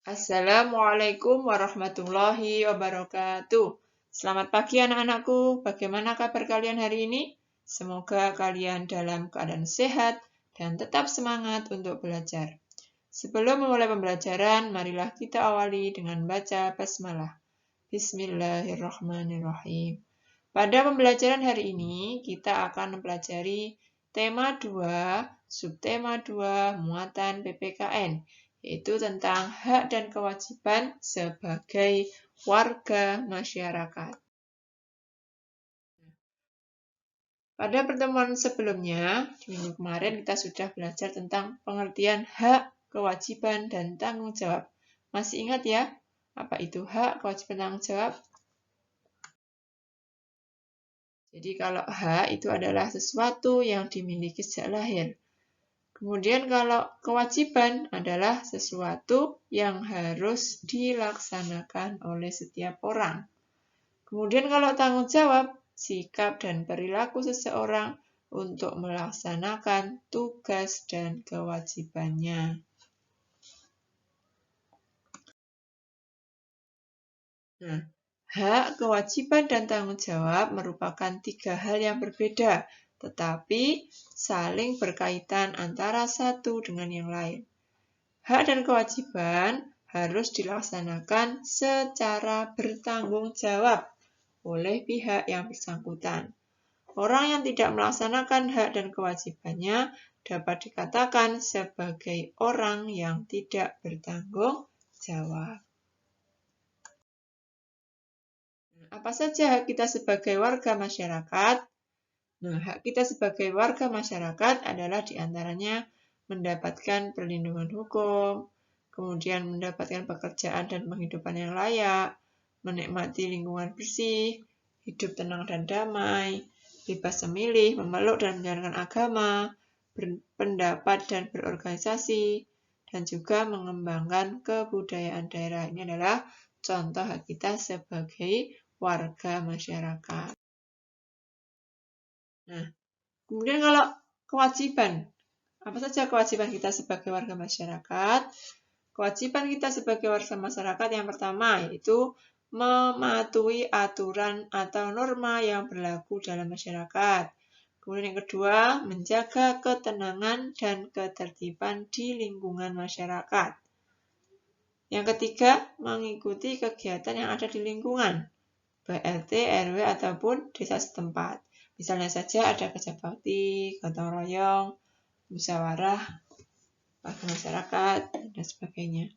Assalamualaikum warahmatullahi wabarakatuh. Selamat pagi anak-anakku. Bagaimana kabar kalian hari ini? Semoga kalian dalam keadaan sehat dan tetap semangat untuk belajar. Sebelum memulai pembelajaran, marilah kita awali dengan baca basmalah. Bismillahirrahmanirrahim. Pada pembelajaran hari ini, kita akan mempelajari tema 2, subtema 2, muatan PPKN, yaitu tentang hak dan kewajiban sebagai warga masyarakat. Pada pertemuan sebelumnya, di minggu kemarin kita sudah belajar tentang pengertian hak, kewajiban, dan tanggung jawab. Masih ingat ya, apa itu hak, kewajiban, tanggung jawab? Jadi kalau hak itu adalah sesuatu yang dimiliki sejak lahir. Kemudian kalau kewajiban adalah sesuatu yang harus dilaksanakan oleh setiap orang. Kemudian kalau tanggung jawab, sikap dan perilaku seseorang untuk melaksanakan tugas dan kewajibannya. Nah, hak, kewajiban, dan tanggung jawab merupakan 3 hal yang berbeda, tetapi saling berkaitan antara satu dengan yang lain. Hak dan kewajiban harus dilaksanakan secara bertanggung jawab oleh pihak yang bersangkutan. Orang yang tidak melaksanakan hak dan kewajibannya dapat dikatakan sebagai orang yang tidak bertanggung jawab. Apa saja hak kita sebagai warga masyarakat? Nah, hak kita sebagai warga masyarakat adalah diantaranya mendapatkan perlindungan hukum, kemudian mendapatkan pekerjaan dan penghidupan yang layak, menikmati lingkungan bersih, hidup tenang dan damai, bebas memilih, memeluk dan menjalankan agama, berpendapat dan berorganisasi, dan juga mengembangkan kebudayaan daerah. Ini adalah contoh hak kita sebagai warga masyarakat. Nah, kemudian kalau kewajiban, apa saja kewajiban kita sebagai warga masyarakat? Kewajiban kita sebagai warga masyarakat yang pertama yaitu mematuhi aturan atau norma yang berlaku dalam masyarakat. Kemudian yang kedua, menjaga ketenangan dan ketertiban di lingkungan masyarakat. Yang ketiga, mengikuti kegiatan yang ada di lingkungan, baik RT, RW, ataupun desa setempat. Misalnya saja ada kerja bakti, gotong royong, musyawarah, warga masyarakat, dan sebagainya.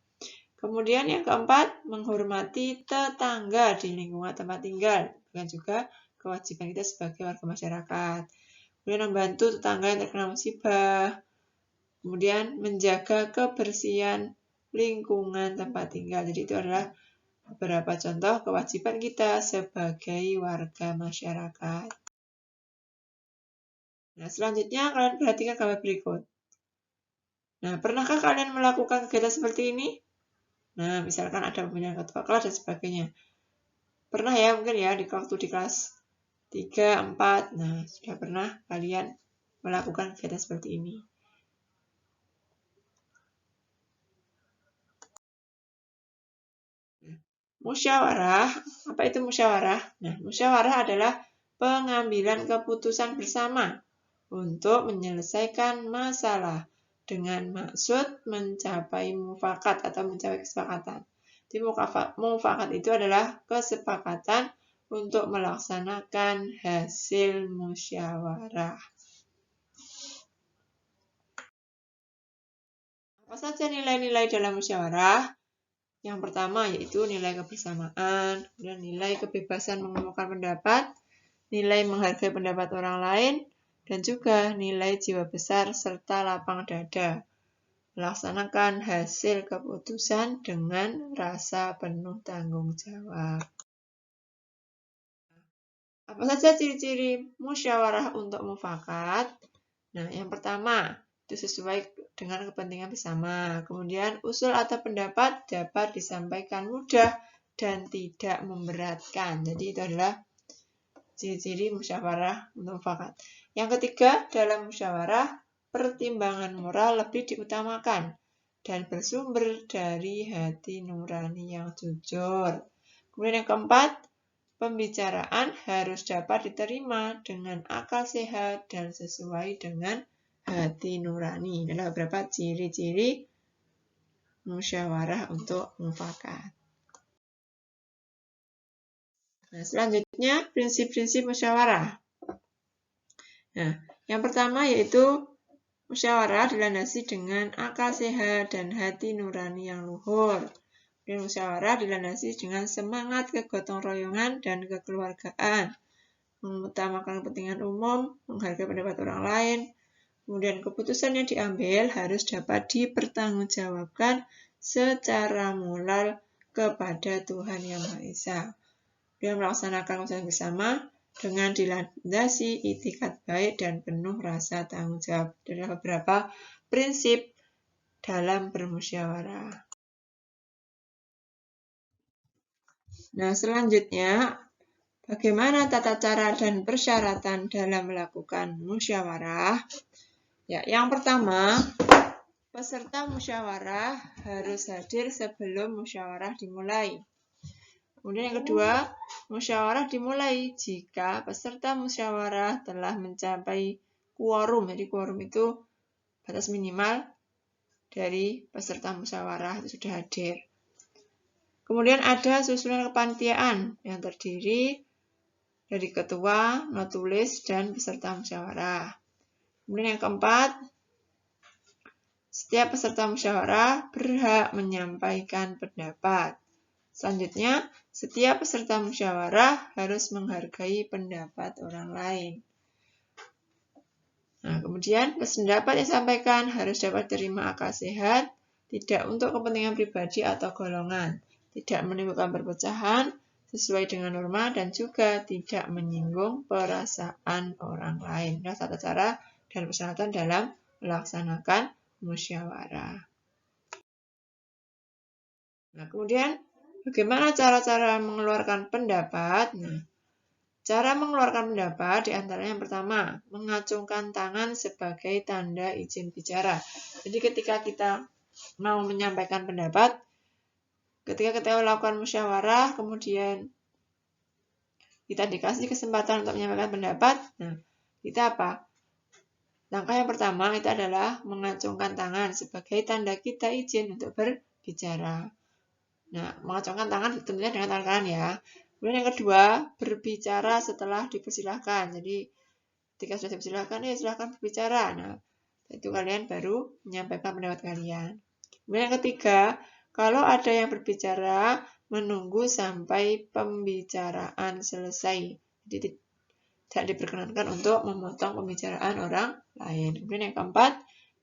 Kemudian yang keempat, menghormati tetangga di lingkungan tempat tinggal. Dengan juga kewajiban kita sebagai warga masyarakat. Kemudian membantu tetangga yang terkena musibah. Kemudian menjaga kebersihan lingkungan tempat tinggal. Jadi itu adalah beberapa contoh kewajiban kita sebagai warga masyarakat. Nah, selanjutnya kalian perhatikan gambar berikut. Nah, pernahkah kalian melakukan kegiatan seperti ini? Nah, misalkan ada pemilihan ketua kelas dan sebagainya. Pernah ya, mungkin ya, di waktu di kelas 3, 4. Nah, sudah pernah kalian melakukan kegiatan seperti ini. Musyawarah, apa itu musyawarah? Nah, musyawarah adalah pengambilan keputusan bersama untuk menyelesaikan masalah dengan maksud mencapai mufakat atau mencapai kesepakatan. Jadi mufakat itu adalah kesepakatan untuk melaksanakan hasil musyawarah. Apa saja nilai-nilai dalam musyawarah? Yang pertama yaitu nilai kebersamaan, kemudian nilai kebebasan mengemukakan pendapat, nilai menghargai pendapat orang lain, dan juga nilai jiwa besar serta lapang dada. Melaksanakan hasil keputusan dengan rasa penuh tanggung jawab. Apa saja ciri-ciri musyawarah untuk mufakat? Nah, yang pertama, itu sesuai dengan kepentingan bersama. Kemudian, usul atau pendapat dapat disampaikan mudah dan tidak memberatkan. Jadi, itu adalah ciri-ciri musyawarah untuk mufakat. Yang ketiga, dalam musyawarah, pertimbangan moral lebih diutamakan. dan bersumber dari hati nurani yang jujur. Kemudian yang keempat, pembicaraan harus dapat diterima dengan akal sehat dan sesuai dengan hati nurani. Adalah beberapa ciri-ciri musyawarah untuk mufakat. Nah, selanjutnya prinsip-prinsip musyawarah. Nah, yang pertama yaitu musyawarah dilandasi dengan akal sehat dan hati nurani yang luhur. Dan musyawarah dilandasi dengan semangat kegotong royongan dan kekeluargaan, mengutamakan kepentingan umum, menghargai pendapat orang lain. Kemudian keputusan yang diambil harus dapat dipertanggungjawabkan secara moral kepada Tuhan Yang Maha Esa. Dan melaksanakan keputusan bersama dengan dilandasi itikat baik dan penuh rasa tanggung jawab. Adalah beberapa prinsip dalam bermusyawarah. Nah, selanjutnya, bagaimana tata cara dan persyaratan dalam melakukan musyawarah? Ya, yang pertama, peserta musyawarah harus hadir sebelum musyawarah dimulai. Kemudian yang kedua, musyawarah dimulai jika peserta musyawarah telah mencapai quorum. Jadi quorum itu batas minimal dari peserta musyawarah itu sudah hadir. Kemudian ada susunan kepanitiaan yang terdiri dari ketua, notulis, dan peserta musyawarah. Kemudian yang keempat, setiap peserta musyawarah berhak menyampaikan pendapat. Selanjutnya, setiap peserta musyawarah harus menghargai pendapat orang lain. Nah, kemudian pendapat yang disampaikan harus dapat diterima akal sehat, tidak untuk kepentingan pribadi atau golongan, tidak menimbulkan perpecahan, sesuai dengan norma, dan juga tidak menyinggung perasaan orang lain. Nah, tata cara dan persyaratan dalam melaksanakan musyawarah. Nah, kemudian bagaimana cara-cara mengeluarkan pendapat? Nah, cara mengeluarkan pendapat diantaranya yang pertama, mengacungkan tangan sebagai tanda izin bicara. Jadi ketika kita mau menyampaikan pendapat, ketika kita melakukan musyawarah, kemudian kita dikasih kesempatan untuk menyampaikan pendapat, nah kita apa? Langkah yang pertama itu adalah mengacungkan tangan sebagai tanda kita izin untuk berbicara. Nah, mengacungkan tangan tentunya dengan tangan kanan ya. Kemudian yang kedua, berbicara setelah dipersilahkan. Jadi, ketika sudah dipersilahkan, ya silahkan berbicara. Nah, itu kalian baru menyampaikan pendapat kalian. Kemudian yang ketiga, kalau ada yang berbicara, menunggu sampai pembicaraan selesai. Jadi, tidak diperkenankan untuk memotong pembicaraan orang lain. Kemudian yang keempat,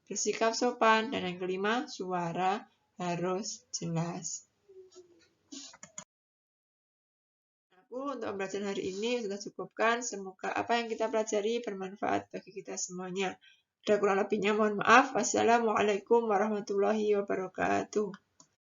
bersikap sopan. Dan yang kelima, suara harus jelas. Untuk pembelajaran hari ini sudah cukupkan. Semoga apa yang kita pelajari bermanfaat bagi kita semuanya. Ada kurang lebihnya mohon maaf. Wassalamualaikum warahmatullahi wabarakatuh.